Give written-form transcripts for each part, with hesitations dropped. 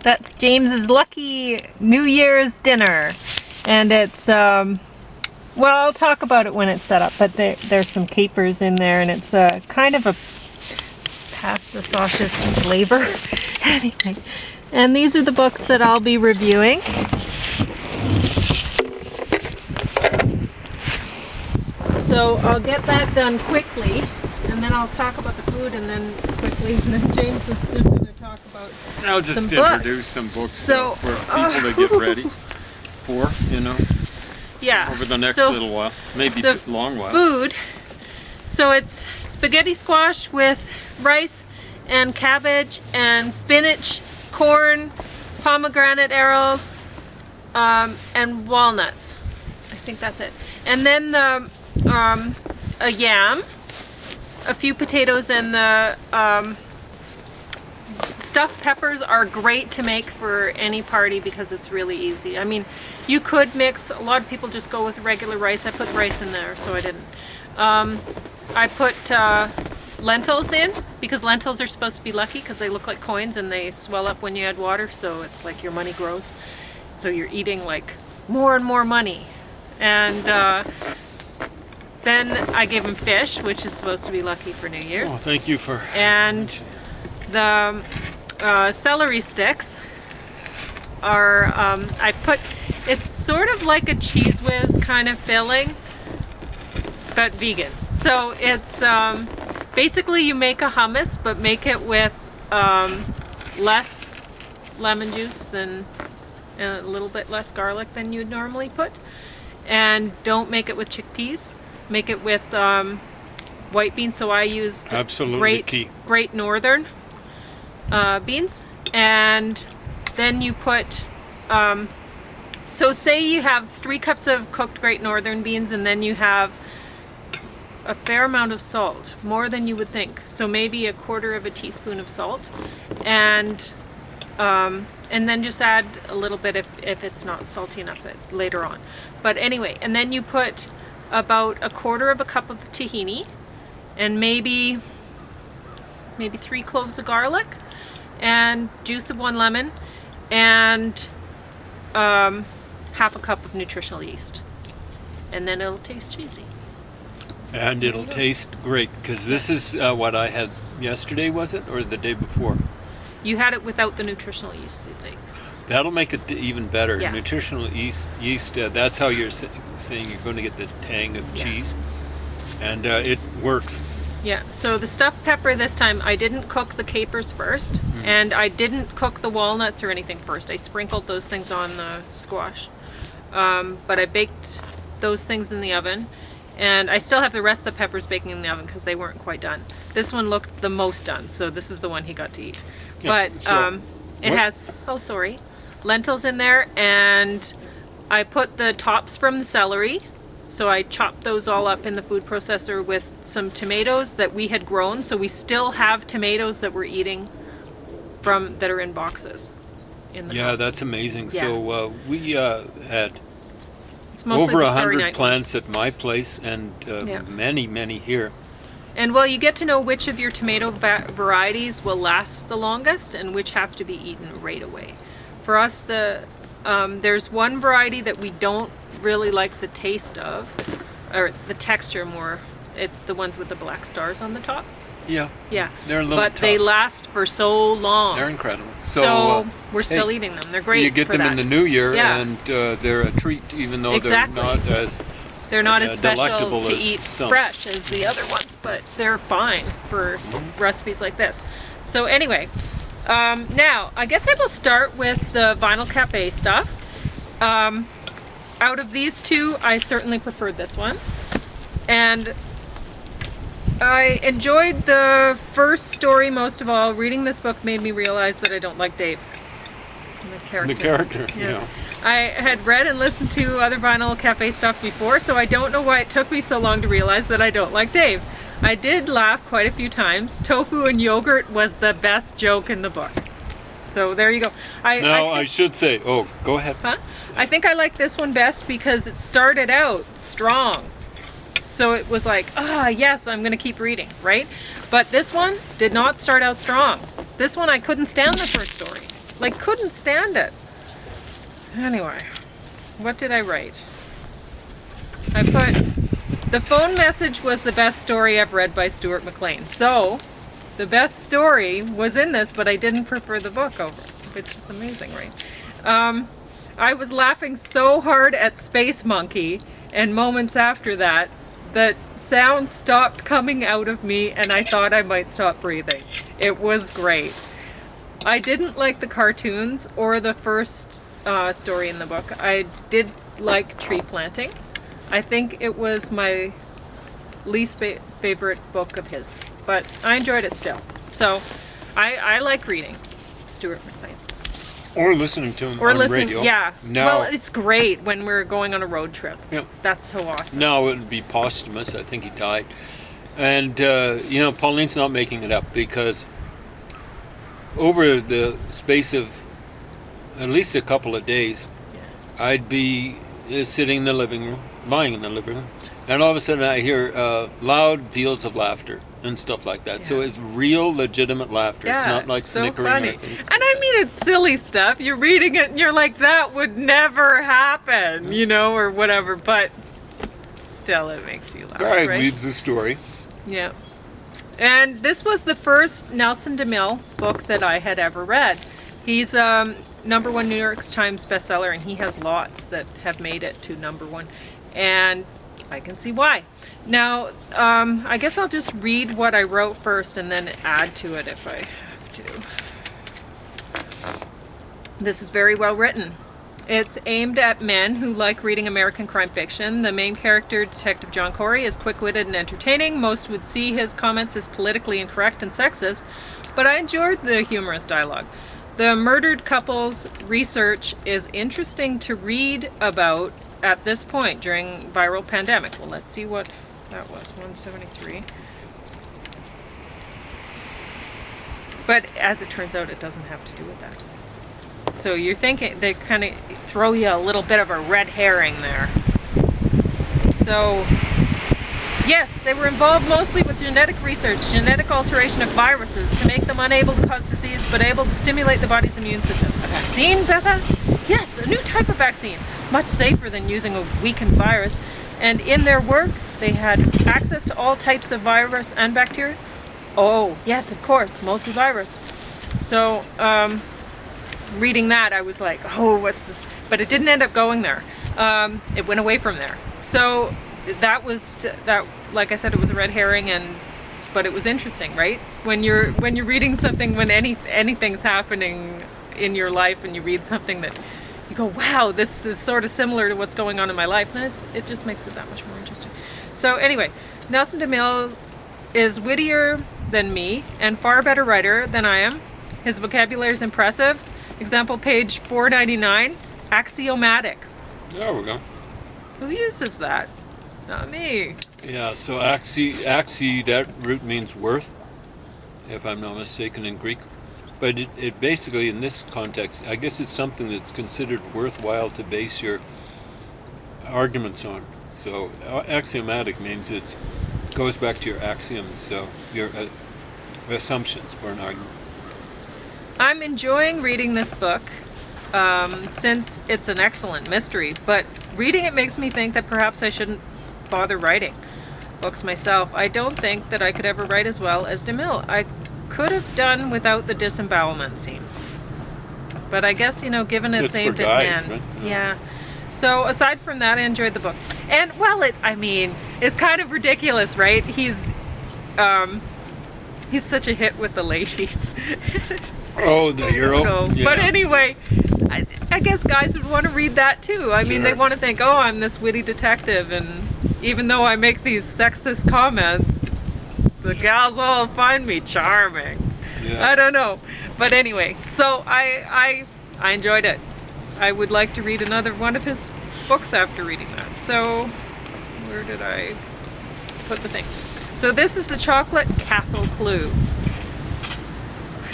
That's James's lucky New Year's dinner. And it's, well, I'll talk about it when it's set up, but there's some capers in there, and it's kind of a pasta sausage flavor. Anyway, and these are the books that I'll be reviewing. So I'll get that done quickly, and then I'll talk about the food, and then quickly, and then James is just going to talk about I'll just some introduce books. some books So, for people to get ready for, yeah, over the next so little while, maybe the a long while. Food, so it's spaghetti squash with rice and cabbage and spinach, corn, pomegranate arrows, and walnuts. I think that's it. And then the a yam, a few potatoes, and the stuffed peppers are great to make for any party because it's really easy. I mean, you could mix, a lot of people just go with regular rice. I put the rice in there, so I didn't. I put lentils in because lentils are supposed to be lucky because they look like coins and they swell up when you add water, so it's like your money grows. So you're eating like more and more money. And then I gave him fish, which is supposed to be lucky for New Year's. Oh, thank you for... And the celery sticks are, I put, it's sort of like a Cheese Whiz kind of filling, but vegan. So it's basically you make a hummus, but make it with less lemon juice than, a little bit less garlic than you'd normally put. And don't make it with chickpeas. Make it with white beans. So I used Great Northern beans. And then you put, so say you have 3 cups of cooked Great Northern beans, and then you have a fair amount of salt, more than you would think. So maybe 1/4 teaspoon of salt, and then just add a little bit if it's not salty enough later on. But anyway, and then you put about 1/4 cup of tahini, and maybe 3 cloves of garlic, and juice of 1 lemon, and 1/2 cup of nutritional yeast, and then it'll taste cheesy. And it'll taste great, because this is what I had yesterday, was it? Or the day before? You had it without the nutritional yeast, I think. That'll make it even better. Yeah. Nutritional yeast, that's how you're saying you're going to get the tang of cheese. And it works. Yeah, so the stuffed pepper this time, I didn't cook the capers first, and I didn't cook the walnuts or anything first. I sprinkled those things on the squash. But I baked those things in the oven. And I still have the rest of the peppers baking in the oven because they weren't quite done. This one looked the most done, so this is the one he got to eat. Yeah, but so, it has, lentils in there, and I put the tops from the celery. So I chopped those all up in the food processor with some tomatoes that we had grown. So we still have tomatoes that we're eating from that are in boxes in the house. That's amazing. Yeah. So we had it's mostly over 100 plants at my place, and many here. And well, you get to know which of your tomato varieties will last the longest and which have to be eaten right away. For us, there's one variety that we don't really like the taste of, or the texture more. It's the ones with the black stars on the top. Yeah. They're a little but tough. They last for so long. They're incredible. So we're still eating them. They're great. You get for them that. in the new year, and they're a treat, even though they're not as special to eat fresh as the other ones, but they're fine for recipes like this. So anyway, now I guess I will start with the Vinyl Cafe stuff. Out of these two, I certainly preferred this one, and I enjoyed the first story most of all. Reading this book made me realize that I don't like Dave. The character, yeah. I had read and listened to other Vinyl Cafe stuff before, so I don't know why it took me so long to realize that I don't like Dave. I did laugh quite a few times. Tofu and yogurt was the best joke in the book. So there you go. I should say, go ahead. Huh? I think I like this one best because it started out strong. So it was like, yes, I'm going to keep reading, right? But this one did not start out strong. This one, I couldn't stand the first story. Like, couldn't stand it. Anyway, what did I write? I put, the phone message was the best story I've read by Stewart McLean. So, the best story was in this, but I didn't prefer the book over it, which is amazing, right? I was laughing so hard at Space Monkey, and moments after that, the sound stopped coming out of me, and I thought I might stop breathing. It was great. I didn't like the cartoons or the first story in the book. I did like tree planting. I think it was my least favorite book of his, but I enjoyed it still. So I like reading Stewart McLean stuff. Or listening to him Or on listening, radio. yeah. Now, Well, it's great when we're going on a road trip. Yeah. That's so awesome. now it would be posthumous. I think he died. And, Pauline's not making it up, because over the space of at least a couple of days, I'd be sitting in the living room, lying in the living room, and all of a sudden I hear loud peals of laughter and stuff like that. Yeah. So it's real, legitimate laughter. It's not like so snickering funny. or things. And I mean, it's silly stuff. You're reading it and you're like, that would never happen, or whatever. But still, it makes you laugh, Guy right? reads the story. Yeah. And this was the first Nelson Demille book that I had ever read. He's #1 New York Times bestseller, and he has lots that have made it to #1. And I can see why. Now, I guess I'll just read what I wrote first and then add to it if I have to. This is very well written. It's aimed at men who like reading American crime fiction. The main character, Detective John Corey, is quick-witted and entertaining. Most would see his comments as politically incorrect and sexist, but I enjoyed the humorous dialogue. The murdered couple's research is interesting to read about at this point during viral pandemic. Well, let's see what that was, 173. But as it turns out, it doesn't have to do with that. So you're thinking, they kind of throw you a little bit of a red herring there. So, yes, they were involved mostly with genetic research, genetic alteration of viruses to make them unable to cause disease, but able to stimulate the body's immune system. A vaccine, Betha? Yes, a new type of vaccine, much safer than using a weakened virus. And in their work, they had access to all types of virus and bacteria. Oh, yes, of course, mostly virus. So, reading that, I was like, oh, what's this? But it didn't end up going there. It went away from there. So that was that. Like I said, it was a red herring, but it was interesting, right? When you're reading something, when anything's happening in your life, and you read something that you go, wow, this is sort of similar to what's going on in my life, then it just makes it that much more interesting. So anyway, Nelson Demille is wittier than me and far better writer than I am. His vocabulary is impressive. Example, page 499, axiomatic. There we go. Who uses that? Not me. Yeah, so axi, that root means worth, if I'm not mistaken, in Greek. But it basically, in this context, I guess it's something that's considered worthwhile to base your arguments on. So axiomatic means it goes back to your axioms, so your assumptions for an argument. I'm enjoying reading this book since it's an excellent mystery, but reading it makes me think that perhaps I shouldn't bother writing books myself. I don't think that I could ever write as well as Demille. I could have done without the disembowelment scene. But I guess, given it's aimed for guys, at men. right? Yeah. So aside from that, I enjoyed the book. And, well, it's kind of ridiculous, right? He's such a hit with the ladies. Oh, the hero. Yeah. But anyway, I guess guys would want to read that too. I mean, they want to think, oh, I'm this witty detective, and even though I make these sexist comments, the gals all find me charming. Yeah. I don't know. But anyway, so I enjoyed it. I would like to read another one of his books after reading that. So, where did I put the thing? So this is the Chocolate Castle Clue.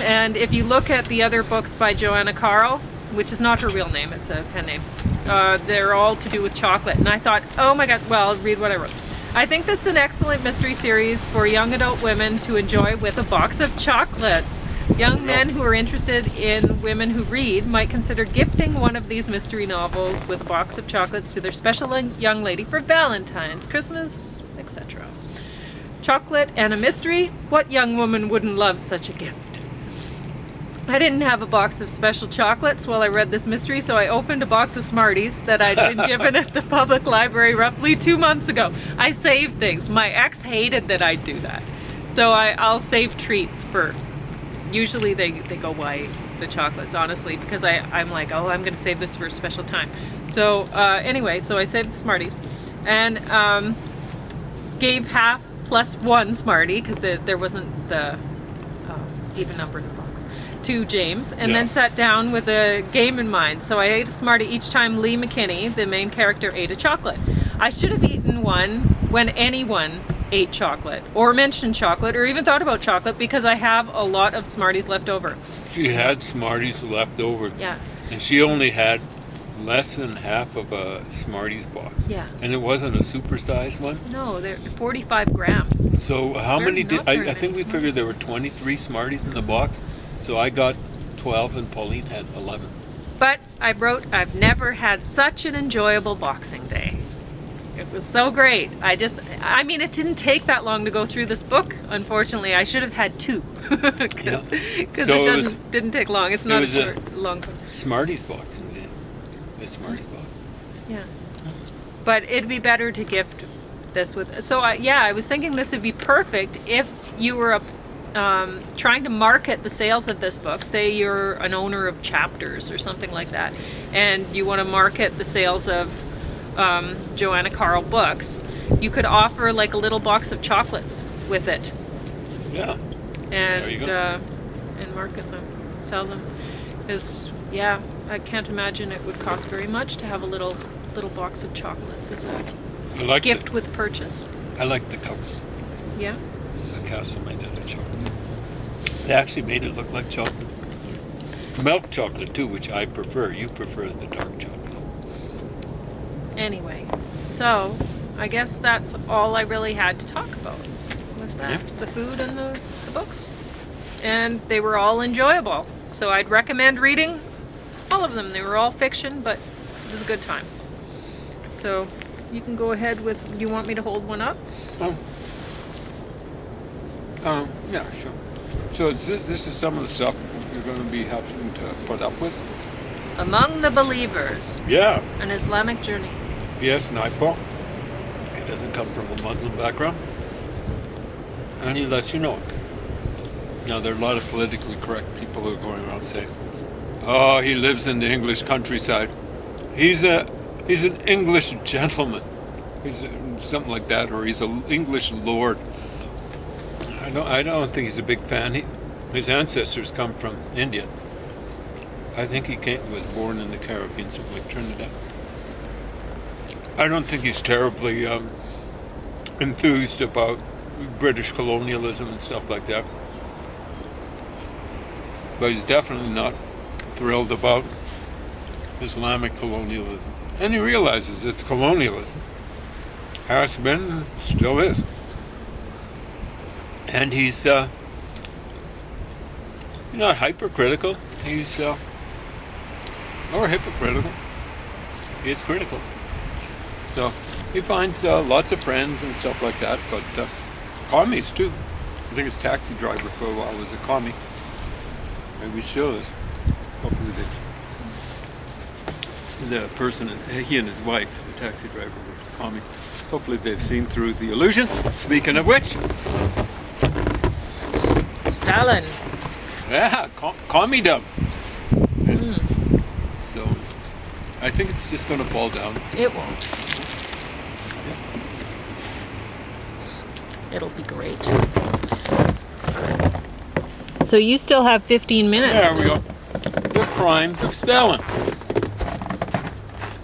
And if you look at the other books by Joanna, which is not her real name, it's a pen name, they're all to do with chocolate. And I thought, oh my god, well, I'll read what I wrote. I think this is an excellent mystery series for young adult women to enjoy with a box of chocolates. Young men who are interested in women who read might consider gifting one of these mystery novels with a box of chocolates to their special young lady for Valentine's, Christmas, etc. Chocolate and a mystery? What young woman wouldn't love such a gift? I didn't have a box of special chocolates while I read this mystery, so I opened a box of Smarties that I'd been given at the public library roughly 2 months ago. I save things. My ex hated that I'd do that. So I'll save treats for... Usually they go white, the chocolates, honestly, because I'm like, oh, I'm going to save this for a special time. So anyway, so I saved the Smarties and gave half plus one Smartie, because there wasn't the even number in the box, to James, and then sat down with a game in mind. So I ate a Smartie each time Lee McKinney, the main character, ate a chocolate. I should have eaten one when anyone ate chocolate, or mentioned chocolate, or even thought about chocolate, because I have a lot of Smarties left over. She had Smarties left over. Yeah. And she only had less than half of a Smarties box. Yeah. And it wasn't a supersized one? No, they're 45 grams. So how many did... I think we Smarties. figured there were 23 Smarties in the box. So I got 12 and Pauline had 11. But I wrote, I've never had such an enjoyable Boxing Day. It was so great. I mean, it didn't take that long to go through this book, unfortunately. I should have had two, because it didn't take long. It's not a long book. Smarties Boxing Day. A Smarties box. Yeah. But it'd be better to gift this with... So, I was thinking this would be perfect if you were trying to market the sales of this book. Say you're an owner of Chapters or something like that, and you want to market the sales of Joanna Carl books. You could offer like a little box of chocolates with it. Yeah. And there you go. And market them, sell them. Because I can't imagine it would cost very much to have a little box of chocolates as a gift with purchase. I like the cup. Yeah. The castle made it of chocolate. They actually made it look like chocolate. Milk chocolate too, which I prefer. You prefer the dark chocolate. Anyway, so I guess that's all I really had to talk about. Was that the food and the books? And they were all enjoyable. So I'd recommend reading all of them. They were all fiction, but it was a good time. So you can go ahead with, you want me to hold one up? Yeah, sure. So this is some of the stuff you're going to be having to put up with? Among the Believers. Yeah. An Islamic Journey. Yes, Naipo. He doesn't come from a Muslim background. And he lets you know. Now, there are a lot of politically correct people who are going around saying, oh, he lives in the English countryside. He's an English gentleman. He's something like that, or he's an English lord. I don't think he's a big fan. His ancestors come from India. I think he was born in the Caribbean, something like Trinidad. I don't think he's terribly enthused about British colonialism and stuff like that. But he's definitely not thrilled about Islamic colonialism. And he realizes it's colonialism. Has been, still is. And he's not hypercritical. He's or hypocritical. He's critical. So he finds lots of friends and stuff like that, but commies too. I think his taxi driver for a while was a commie. Maybe still is. Hopefully the person, he and his wife, the taxi driver, were commies. Hopefully they've seen through the illusions. Speaking of which, Stalin. Yeah, commie-dom. So I think it's just going to fall down. It won't. It'll be great. So you still have 15 minutes. There we go. The Crimes of Stalin.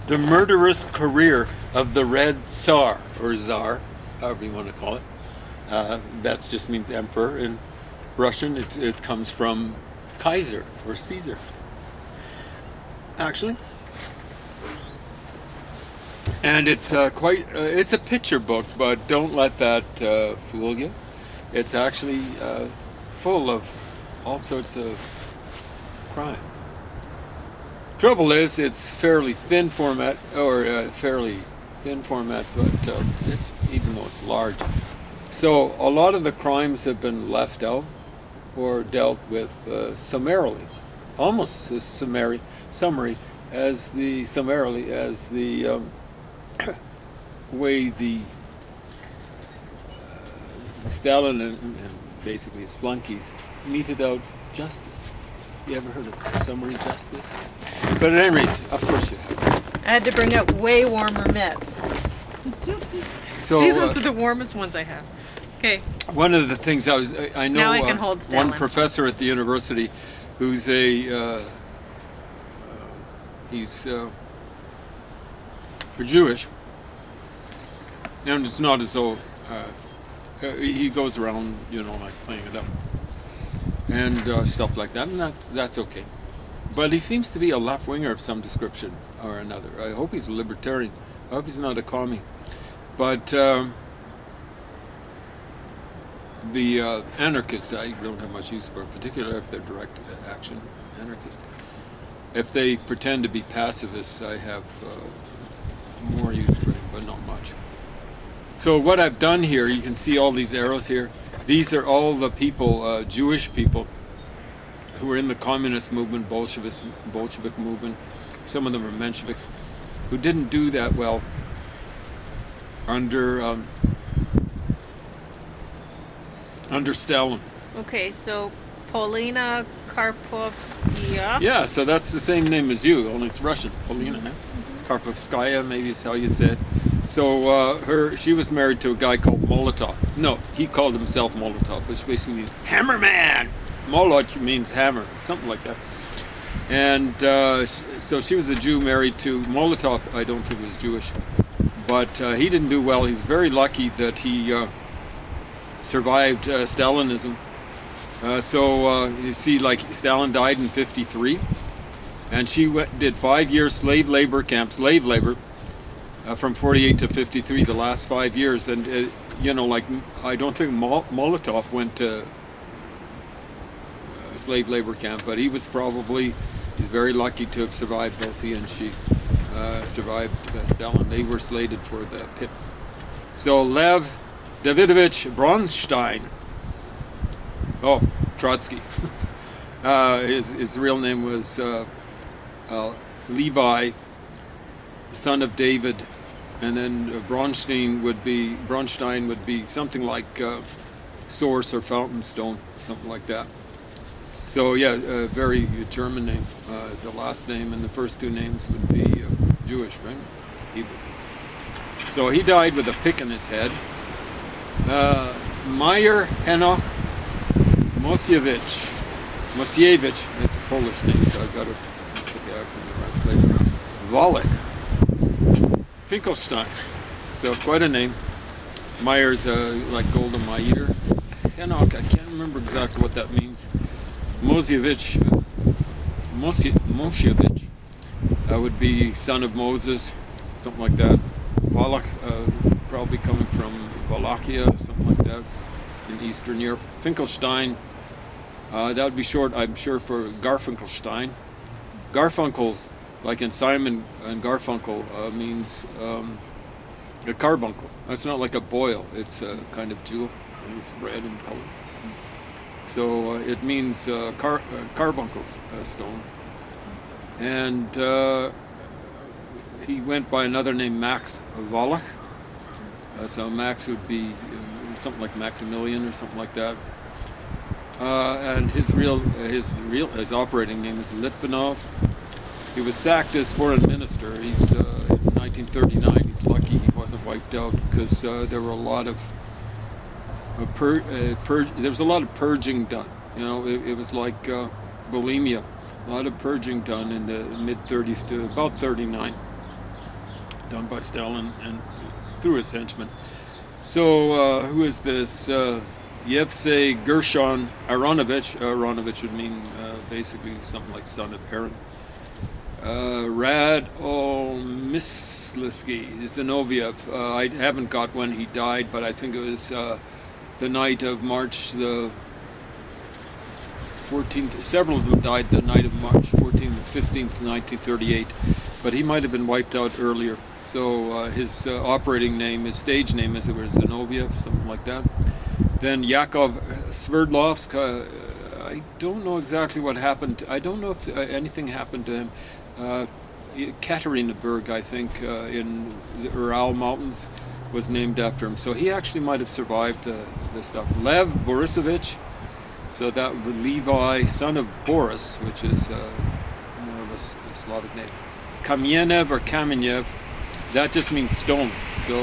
The murderous career of the Red Tsar, or Tsar, however you want to call it. That just means emperor in Russian. It comes from Kaiser or Caesar. Actually. And it's it's a picture book, but don't let that fool you. It's actually full of all sorts of crimes. Trouble is, it's fairly thin format, but it's even though it's large. So a lot of the crimes have been left out or dealt with summarily, almost as summary as the way the Stalin and basically his flunkies meted out justice. You ever heard of summary justice? But at any rate, of course you have. I had to bring out way warmer mitts. So These ones are the warmest ones I have. Okay. one of the things I know Now I can hold one Stalin. professor at the university who's he's Jewish, and it's not as though he goes around, like playing it up and stuff like that, and that's okay. But he seems to be a left-winger of some description or another. I hope he's a libertarian. I hope he's not a commie. But the anarchists, I don't have much use for, particularly if they're direct action anarchists. If they pretend to be pacifists, I have more use for them, but not much. So what I've done here, you can see all these arrows here. These are all the people, Jewish people, who were in the communist movement, Bolshevik movement. Some of them are Mensheviks, who didn't do that well under Stalin. Okay, so Paulina Karpovskaya. Yeah, so that's the same name as you, only it's Russian. Paulina, Karpovskaya, maybe is how you'd say it. So she was married to a guy called Molotov. No, he called himself Molotov, which basically means Hammerman. Molot means hammer, something like that. And so she was a Jew married to Molotov. I don't think he was Jewish, but he didn't do well. He's very lucky that he survived Stalinism. You see, like Stalin died in '53, and she did 5 years slave labor from 48 to 53, the last 5 years. And I don't think Molotov went to a slave labor camp, but he's very lucky to have survived. Both he and she survived Stalin. They were slated for the pit. So Lev Davidovich Bronstein. Oh, Trotsky. His real name was Levi, son of David, and then Bronstein would be something like source or fountain stone, something like that. So yeah, a very German name. The last name and the first two names would be Jewish, right? Hebrew. So he died with a pick in his head. Meyer Henoch Mosiewicz, that's a Polish name, so I've got to put the accent in the right place. Wallach, Finkelstein, so quite a name. Meyer's like Golda Meir. Henoch, I can't remember exactly what that means. Mosiewicz would be son of Moses, something like that. Wallach, probably coming from Wallachia, something like that, in Eastern Europe. Finkelstein, that would be short, I'm sure, for Garfunkelstein. Garfunkel, like in Simon and Garfunkel, means a carbuncle. That's not like a boil, it's a kind of jewel, and it's red in color. So it means carbuncle stone. And he went by another name, Max Wallach. So Max would be something like Maximilian or something like that. And his operating name is Litvinov. He was sacked as foreign minister. He's in 1939. He's lucky he wasn't wiped out because there were a lot of there was a lot of purging done. It was like bulimia. A lot of purging done in the mid-30s to about 39, done by Stalin and through his henchmen. So who is this? Yevsei Gershon Aronovich. Aronovich would mean basically something like son of Aaron. Radomyslisky, Zinoviev. I haven't got when he died, but I think it was the night of March the 14th. Several of them died the night of March 14th and 15th, 1938, but he might have been wiped out earlier. So his operating name, his stage name, as it was Zinoviev, something like that. Then Yakov Sverdlovsk. I don't know exactly what happened. I don't know if anything happened to him. Ekaterinburg, I think, in the Ural Mountains, was named after him. So he actually might have survived this stuff. Lev Borisovich, so that would be Levi, son of Boris, which is more or less a Slavic name. Kamienev or Kamenev, that just means stone. So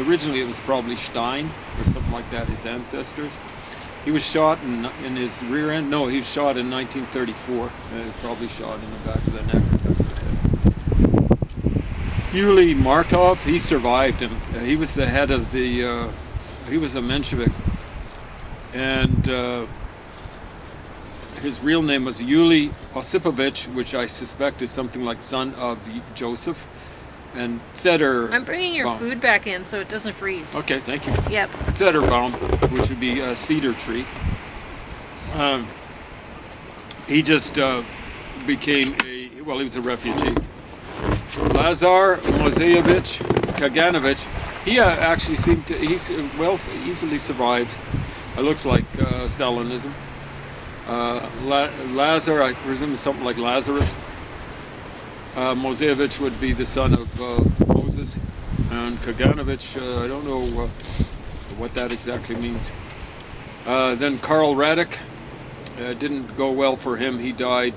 originally it was probably Stein or something like that, his ancestors. He was shot in his rear end. No, he was shot in 1934. Probably shot in the back of the neck. Yuli Martov, he survived him. He was the head of the, he was a Menshevik. And his real name was Yuli Osipovich, which I suspect is something like son of Joseph. And Cedar. I'm bringing your food back in so it doesn't freeze. Okay, thank you. Yep. Cederbaum, which would be a cedar tree. He just became he was a refugee. Lazar Moseyevich Kaganovich, he actually seemed to, easily survived. It looks like Stalinism. Lazar, I presume, is something like Lazarus. Moseyevich would be the son of Moses, and Kaganovich, I don't know what that exactly means. Then Karl Radek, didn't go well for him. He died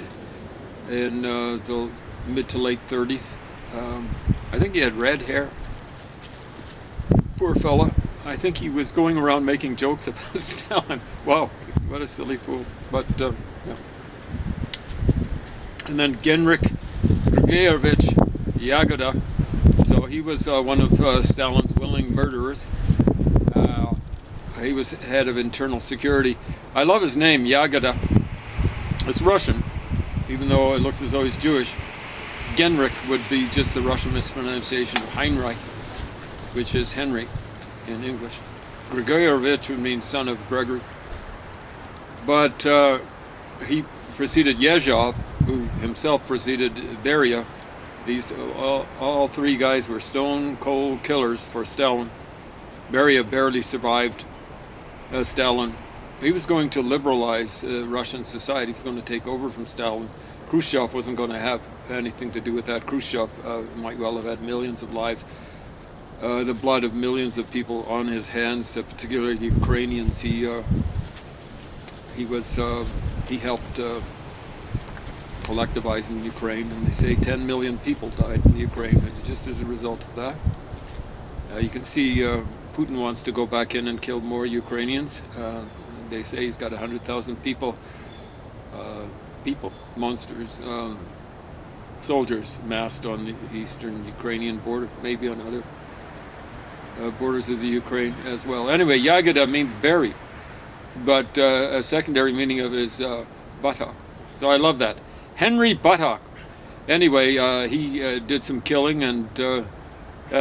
in the mid to late 30s. I think he had red hair. Poor fella. I think he was going around making jokes about Stalin. Wow, what a silly fool. But, yeah. And then Genrikh Grigorievich Yagoda. So he was one of Stalin's willing murderers. He was head of internal security. I love his name, Yagoda. It's Russian, even though it looks as though he's Jewish. Genrikh would be just the Russian mispronunciation of Heinrich, which is Henry in English. Grigorievich would mean son of Gregory. But he preceded Yezhov, who himself preceded Beria. These all three guys were stone cold killers for Stalin. Beria barely survived Stalin. He was going to liberalize Russian society. He was going to take over from Stalin. Khrushchev wasn't going to have anything to do with that. Khrushchev might well have had millions of lives, the blood of millions of people on his hands, particularly Ukrainians. He helped collectivizing Ukraine, and they say 10 million people died in Ukraine just as a result of that. You can see Putin wants to go back in and kill more Ukrainians. They say he's got 100,000 people, monsters, soldiers massed on the eastern Ukrainian border, maybe on other borders of the Ukraine as well. Anyway, Yagoda means berry, but a secondary meaning of it is buttock. So I love that. Henry Buttock. Anyway, he did some killing, and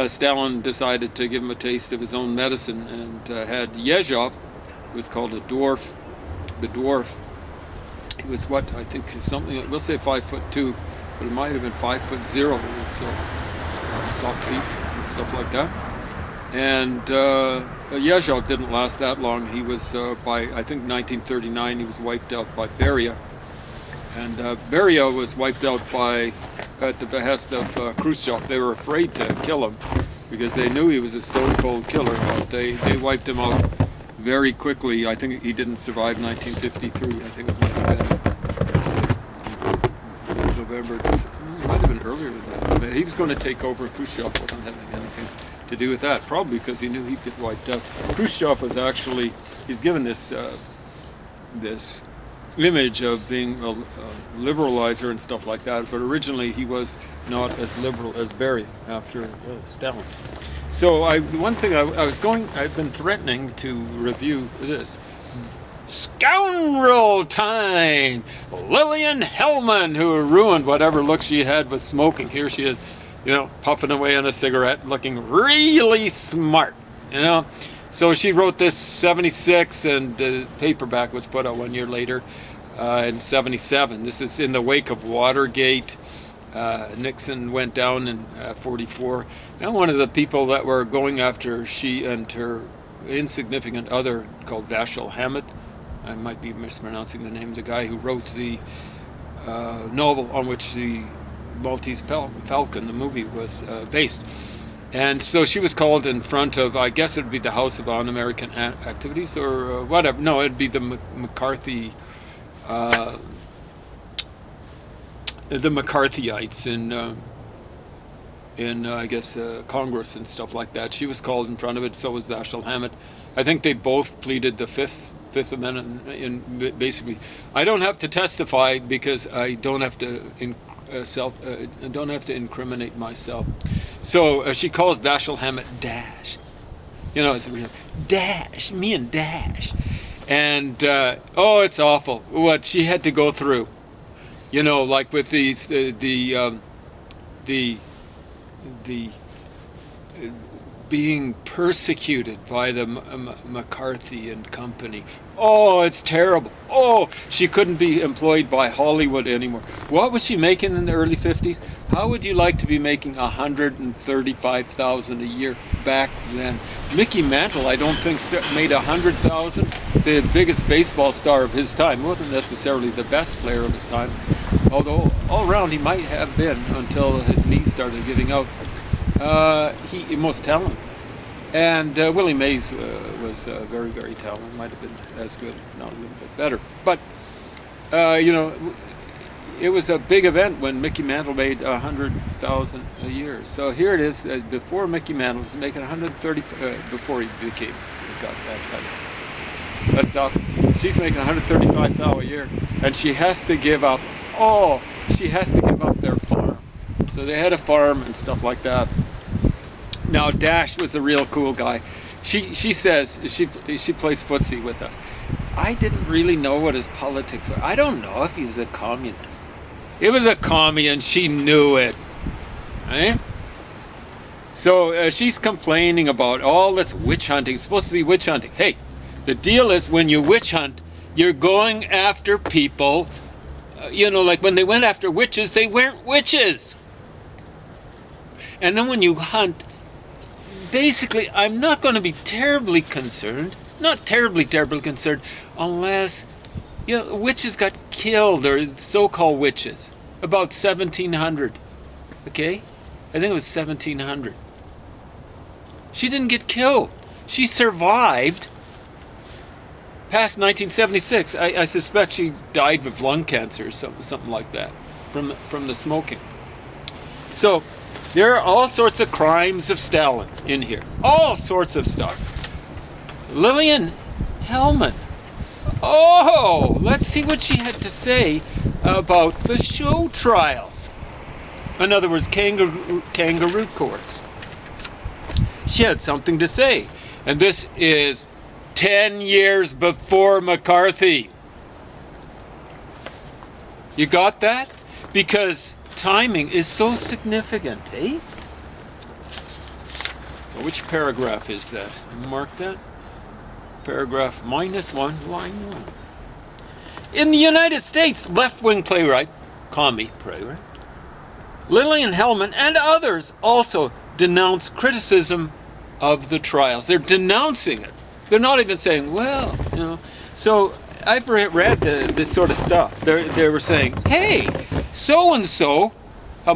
Stalin decided to give him a taste of his own medicine, and had Yezhov, who was called a dwarf. The dwarf, he was what, I think something, we'll say 5'2", but it might have been 5'0" with his sock feet and stuff like that. And Yezhov didn't last that long. He was, by I think 1939, he was wiped out by Beria. And Beria was wiped out at the behest of Khrushchev. They were afraid to kill him because they knew he was a stone-cold killer, but they wiped him out very quickly. I think he didn't survive 1953. I think it might have been November. It might have been earlier than that. But he was going to take over. Khrushchev wasn't having anything to do with that, probably because he knew he'd get wiped out. Khrushchev was actually, he's given this this image of being a liberalizer and stuff like that, but originally he was not as liberal as Beria after Stalin. So I've been threatening to review this. Scoundrel time! Lillian Hellman, who ruined whatever look she had with smoking. Here she is, puffing away on a cigarette, looking really smart, So she wrote this 76, and the paperback was put out 1 year later. in '77. This is in the wake of Watergate. Nixon went down in '44. And one of the people that were going after she and her insignificant other, called Dashiell Hammett, I might be mispronouncing the name of the guy who wrote the novel on which the Maltese Falcon, the movie, was based. And so she was called in front of, I guess it would be the House of Un-American Activities or whatever. No, it'd be the McCarthy, the McCarthyites in I guess Congress and stuff like that. She was called in front of it. So was Dashiell Hammett. I think they both pleaded the Fifth Amendment. In basically, I don't have to testify because I don't have to don't have to incriminate myself. So she calls Dashiell Hammett Dash. You know, it's real Dash, me and Dash. And oh, it's awful what she had to go through. You know, like with these the being persecuted by the McCarthy and company. Oh, it's terrible. Oh, she couldn't be employed by Hollywood anymore. What was she making in the early 50s? How would you like to be making $135,000 a year back then? Mickey Mantle, I don't think, made $100,000. The biggest baseball star of his time. He wasn't necessarily the best player of his time, although all around he might have been until his knees started giving out. He most talented. And Willie Mays was very, very talented. Might have been as good, not a little bit better. But, you know, it was a big event when Mickey Mantle made $100,000 a year. So here it is, before Mickey Mantle was making $130,000 before he got that kind of. Let's stop. She's making $135,000 a year, and she has to give up. Oh, she has to give up their farm. So they had a farm and stuff like that. Now Dash was a real cool guy. She says she plays footsie with us. I didn't really know what his politics were. I don't know if he was a communist. It was a commie and she knew it. Right? So she's complaining about all this witch hunting. It's supposed to be witch hunting. Hey, the deal is when you witch hunt, you're going after people. You know, like when they went after witches, they weren't witches. And then when you hunt, basically, I'm not going to be terribly concerned, not terribly concerned, unless, you know, witches got killed, or so-called witches, about 1700, okay? I think it was 1700. She didn't get killed. She survived past 1976. I suspect she died of lung cancer or something like that from the smoking. So there are all sorts of crimes of Stalin in here. All sorts of stuff. Lillian Hellman. Oh, let's see what she had to say about the show trials. In other words, kangaroo courts. She had something to say. And this is 10 years before McCarthy. You got that? Because timing is so significant, eh? Which paragraph is that? Mark that. Paragraph -1, line 1. In the United States, left-wing playwright, commie playwright, Lillian Hellman and others also denounce criticism of the trials. They're denouncing it. They're not even saying, well, you know. So I've read this sort of stuff. They were saying, hey, so-and-so